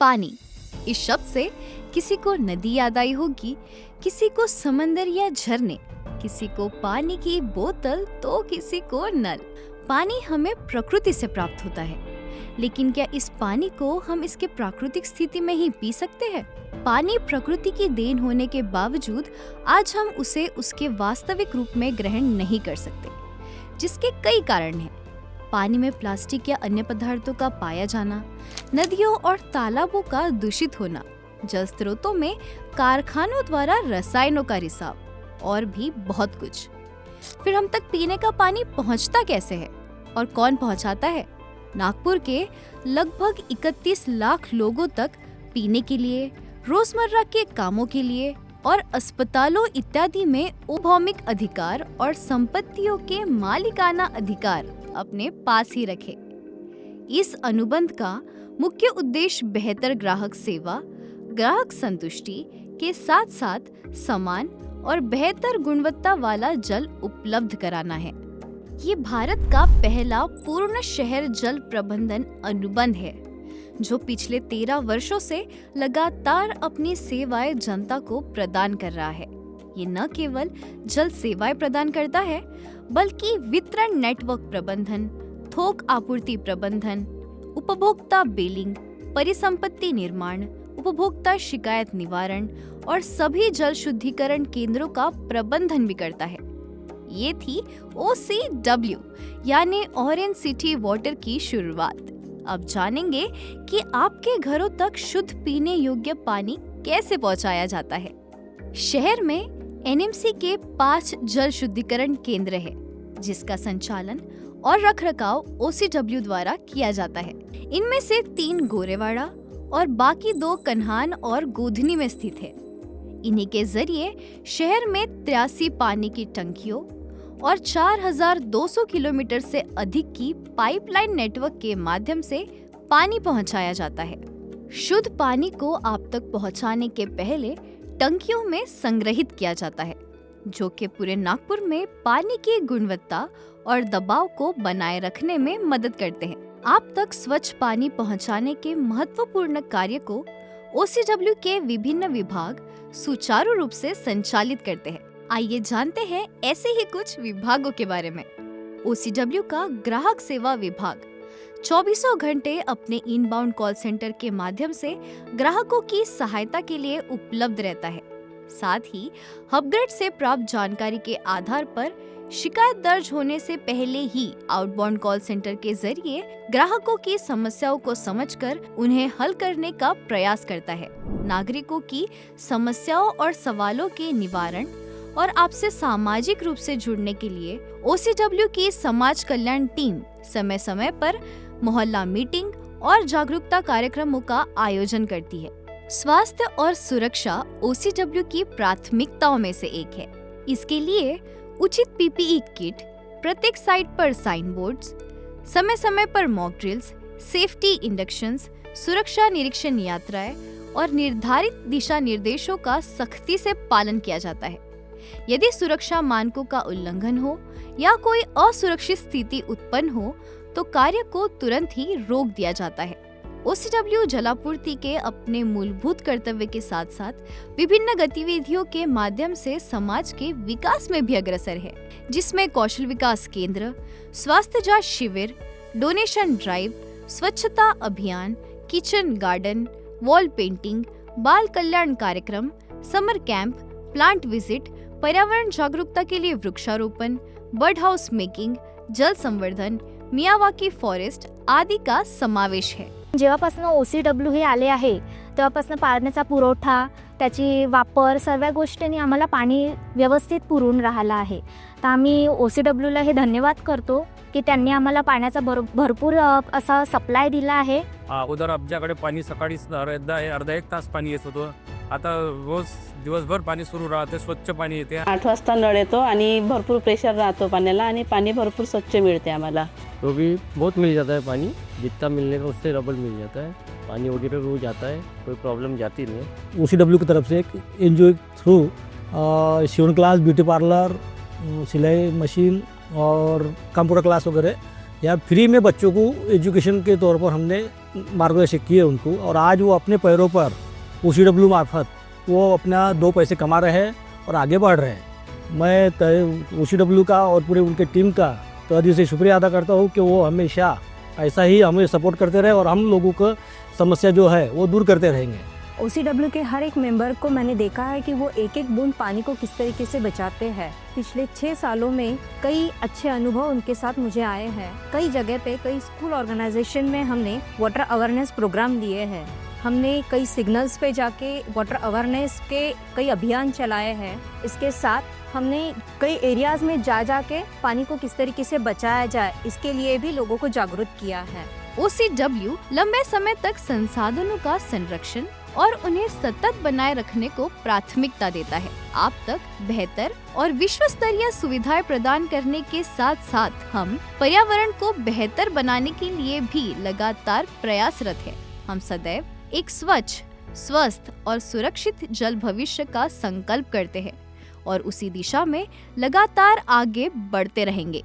पानी, इस शब्द से किसी को नदी याद आई होगी, किसी को समंदर या झरने, किसी को पानी की बोतल तो किसी को नल। पानी हमें प्रकृति से प्राप्त होता है, लेकिन क्या इस पानी को हम इसके प्राकृतिक स्थिति में ही पी सकते हैं? पानी प्रकृति की देन होने के बावजूद आज हम उसे उसके वास्तविक रूप में ग्रहण नहीं कर सकते, जिसके कई कारण हैं। पानी में प्लास्टिक या अन्य पदार्थों का पाया जाना, नदियों और तालाबों का दूषित होना, जल स्रोतों में कारखानों द्वारा रसायनों का रिसाव और भी बहुत कुछ। फिर हम तक पीने का पानी पहुंचता कैसे है और कौन पहुंचाता है? नागपुर के लगभग 31 लाख लोगों तक पीने के लिए, रोजमर्रा के कामों के लिए और अस्पतालों इत्यादि में भौमिक अधिकार और संपत्तियों के मालिकाना अधिकार अपने पास ही रखे। इस अनुबंध का मुख्य उद्देश्य बेहतर ग्राहक सेवा, ग्राहक संतुष्टि के साथ साथ समान और बेहतर गुणवत्ता वाला जल उपलब्ध कराना है। ये भारत का पहला पूर्ण शहर जल प्रबंधन अनुबंध है, जो पिछले 13 वर्षों से लगातार अपनी सेवाएं जनता को प्रदान कर रहा है। ये न केवल जल सेवाएं प्रदान करता है, बल्कि वितरण नेटवर्क प्रबंधन, थोक आपूर्ति प्रबंधन, उपभोक्ता बिलिंग, परिसंपत्ति निर्माण, उपभोक्ता शिकायत निवारण और सभी जल शुद्धिकरण केंद्रों का प्रबंधन भी करता है। ये थी OCW यानी ऑरेंज सिटी वाटर की शुरुआत। अब जानेंगे कि आपके घरों तक शुद्ध पीने योग्य पानी कैसे पहुंचाया जाता है। शहर में NMC के 5 जल शुद्धिकरण केंद्र है, जिसका संचालन और रखरखाव OCW द्वारा किया जाता है। इनमें से 3 गोरेवाड़ा और बाकी 2 कन्हान और गोधनी में स्थित है। इन्हीं के जरिए शहर में 83 पानी की टंकियों और 4200 किलोमीटर से अधिक की पाइपलाइन नेटवर्क के माध्यम से पानी पहुंचाया जाता है। शुद्ध पानी को आप तक पहुंचाने के पहले टंकियों में संग्रहित किया जाता है, जो कि पूरे नागपुर में पानी की गुणवत्ता और दबाव को बनाए रखने में मदद करते हैं। आप तक स्वच्छ पानी पहुंचाने के महत्वपूर्ण कार्य को OCW के विभिन्न विभाग सुचारू रूप से संचालित करते हैं। आइए जानते हैं ऐसे ही कुछ विभागों के बारे में। OCW का ग्राहक सेवा विभाग 24 घंटे अपने इनबाउंड कॉल सेंटर के माध्यम से ग्राहकों की सहायता के लिए उपलब्ध रहता है। साथ ही हबग्रेड से प्राप्त जानकारी के आधार पर शिकायत दर्ज होने से पहले ही आउटबाउंड कॉल सेंटर के जरिए ग्राहकों की समस्याओं को समझकर उन्हें हल करने का प्रयास करता है। नागरिकों की समस्याओं और सवालों के निवारण और आपसे सामाजिक रूप से जुड़ने के लिए OCW की समाज कल्याण टीम समय समय पर मोहल्ला मीटिंग और जागरूकता कार्यक्रमों का आयोजन करती है। स्वास्थ्य और सुरक्षा OCW की प्राथमिकताओं में से एक है। इसके लिए उचित PPE किट, प्रत्येक साइट पर साइन बोर्ड्स, समय समय पर मॉक ड्रिल्स, सेफ्टी इंडक्शंस, सुरक्षा निरीक्षण यात्राएं और निर्धारित दिशा निर्देशों का सख्ती से पालन किया जाता है। यदि सुरक्षा मानकों का उल्लंघन हो या कोई असुरक्षित स्थिति उत्पन्न हो तो कार्य को तुरंत ही रोक दिया जाता है। OCW जलापूर्ति के अपने मूलभूत कर्तव्य के साथ साथ विभिन्न गतिविधियों के माध्यम से समाज के विकास में भी अग्रसर है, जिसमें कौशल विकास केंद्र, स्वास्थ्य जांच शिविर, डोनेशन ड्राइव, स्वच्छता अभियान, किचन गार्डन, वॉल पेंटिंग, बाल कल्याण कार्यक्रम, समर कैंप, प्लांट विजिट, पर्यावरण जागरूकता के लिए वृक्षारोपण, बर्ड हाउस मेकिंग, जल संवर्धन, मियावाकी फॉरेस्ट आदि का समावेश है। जेव्हापासून OCW हे आले आहे तेव्हापासून पाण्याचा पुरवठा, त्याची वापर, सर्व गोष्टींनी आम्हाला पाणी व्यवस्थित पुरवून राहिला आहे। तर आम्ही OCW ला हे धन्यवाद करतो की त्यांनी आम्हाला पाण्याचा भरपूर असा सप्लाय दिला आहे। अगोदर आमच्याकडे पाणी सकाळी अर्धा एक तास पाणी येत होतं, आता रोज दिवसभर पाणी सुरू राहते, स्वच्छ पाणी येते। 8 वाजता नळ येतो आणि भरपूर प्रेशर राहतो पाण्याला आणि पाणी भरपूर स्वच्छ मिळते आम्हाला। तो भी बहुत मिल जाता है पानी, जितना मिलने का उससे डबल मिल जाता है। पानी वगैरह रोज आता है, कोई प्रॉब्लम जाती नहीं। OCW की तरफ से एक NGO through sewing class, beauty parlour, सिलाई मशीन और कंप्यूटर क्लास वगैरह यहाँ फ्री में बच्चों को एजुकेशन के तौर पर हमने मार्गदर्शन किए उनको, और आज वो अपने पैरों पर OCW मार्फत वो अपना 2 पैसे कमा रहे हैं और आगे बढ़ रहे हैं। मैं OCW का और पूरे उनके टीम का तहे दिल से शुक्रिया अदा करता हूँ कि वो हमेशा ऐसा ही हमें सपोर्ट करते रहे और हम लोगों को समस्या जो है वो दूर करते रहेंगे। OCW के हर एक मेंबर को मैंने देखा है कि वो एक एक बूंद पानी को किस तरीके से बचाते हैं। पिछले 6 सालों में कई अच्छे अनुभव उनके साथ मुझे आए हैं। कई जगह पे, कई स्कूल ऑर्गेनाइजेशन में हमने वाटर अवेयरनेस प्रोग्राम दिए हैं। हमने कई सिग्नल्स पे जाके वाटर अवेयरनेस के कई अभियान चलाए हैं। इसके साथ हमने कई एरियाज में जा के पानी को किस तरीके से बचाया जाए, इसके लिए भी लोगों को जागरूक किया है। OCW लंबे समय तक संसाधनों का संरक्षण और उन्हें सतत बनाए रखने को प्राथमिकता देता है। आप तक बेहतर और विश्व स्तरीय सुविधाएं प्रदान करने के साथ साथ हम पर्यावरण को बेहतर बनाने के लिए भी लगातार प्रयासरत हैं। हम सदैव एक स्वच्छ, स्वस्थ और सुरक्षित जल भविष्य का संकल्प करते हैं और उसी दिशा में लगातार आगे बढ़ते रहेंगे।